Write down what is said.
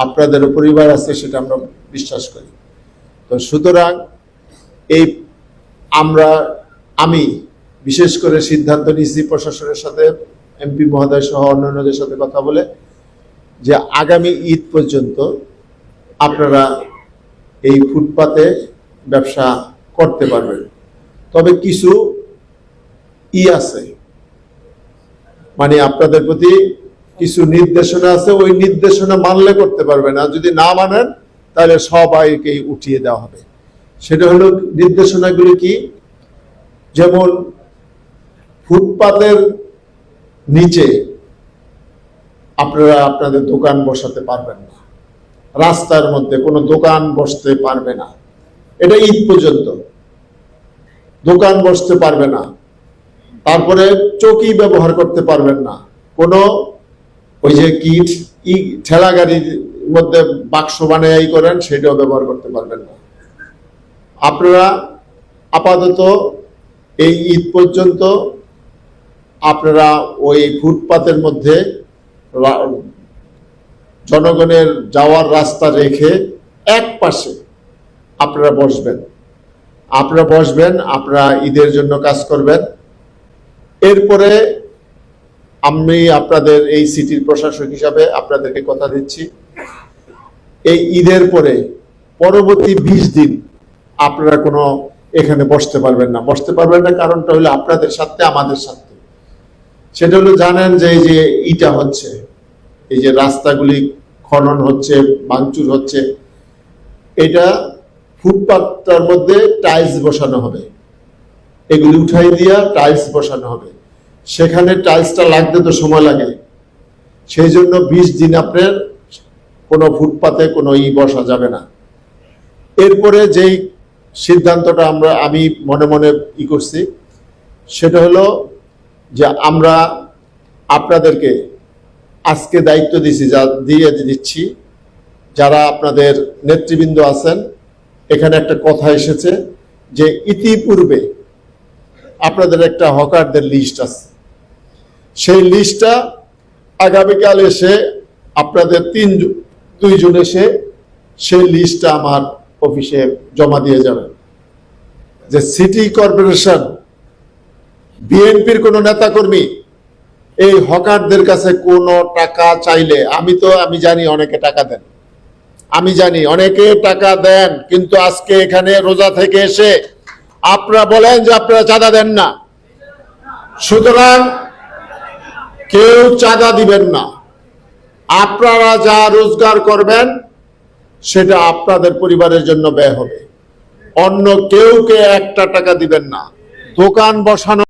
আপনাদেরও পরিবার আছে, সেটা আমরা বিশ্বাস করি। তো সুতরাং এই আমি বিশেষ করে সিদ্ধান্ত নিয়েছি প্রশাসনের সাথে, এমপি মহোদয় সহ অন্যান্যদের সাথে কথা বলে, যে আগামী ঈদ পর্যন্ত আপনারা এই ফুটপাতে ব্যবসা করতে পারবেন। তবে কিছু আছে, মানে আপনাদের প্রতি কিছু নির্দেশনা আছে, ওই নির্দেশনা মানলে করতে পারবে না, যদি না মানেন তাহলে সবাইকেই উঠিয়ে দেওয়া হবে। সেটা হলো নির্দেশনাগুলি কি, যেমন ফুটপাতের নিচে আপনারা আপনাদের দোকান বসাতে পারবেন না, রাস্তার মধ্যে কোনো দোকান বসতে পারবে না, এটা ঈদ পর্যন্ত দোকান বসতে পারবে না। তারপরে চৌকি ব্যবহার করতে পারবেন না, কোনো ওই যে ঠেলা গাড়ির মধ্যে বাক্স বানিয়ে করেন সেটাও ব্যবহার করতে পারবেন না। আপনারা আপাতত এই ঈদ পর্যন্ত আপনারা ওই ফুটপাতের মধ্যে জনগণের যাওয়ার রাস্তা রেখে এক পাশে আপনারা বসবেন, আপনারা ঈদের জন্য কাজ করবেন। এরপরে আমি আপনাদের এই সিটির প্রশাসক হিসাবে আপনাদেরকে কথা দিচ্ছি, এই ঈদের পরে পরবর্তী 20 দিন আপনারা কোনো এখানে বসতে পারবেন না। কারণটা হলো আপনাদের সাথে আমাদের সাথে, সেটা হলো জানেন যে এই যে ইটা হচ্ছে, এই যে রাস্তাগুলি খনন হচ্ছে, ভাঙচুর হচ্ছে, এটা ফুটপাতটার মধ্যে টাইলস বসানো হবে, এগুলি উঠাই দিয়া টাইলস বসানো হবে। সেখানে টাইলসটা লাগতে তো সময় লাগে, সেই জন্য 20 দিন আপনার কোনো ফুটপাতে কোনো বসা যাবে না। এরপরে যেই সিদ্ধান্তটা আমি মনে মনে করছি, সেটা হলো যে আমরা আপনাদেরকে আজকে দায়িত্ব দিচ্ছি, যারা আপনাদের নেতৃবৃন্দ আছেন, এখানে একটা কথা এসেছে যে ইতিপূর্বে আপনাদের একটা হকারদের লিস্ট আছে, সেই লিস্টটা আগামীকাল এসে আপনাদের 2 জন এসে সেই লিস্টটা আমার অফিসে জমা দিয়ে যাবেন। যে সিটি কর্পোরেশন বিএনপির কোনো নেতাকর্মী এই হকারদের কাছে কোনো টাকা চাইলে, আমি জানি অনেকে টাকা দেন, কিন্তু আজকে এখানে রোজা থেকে এসে আপনারা বলেন যে আপনারা চাঁদা দেন না, সুতরাং কেউ চাঁদা দিবেন না। আপনারা যা রোজগার করবেন সেটা আপনাদের পরিবারের জন্য ব্যয় হবে, অন্য কেউকে একটা টাকা দিবেন না। দোকান বসানো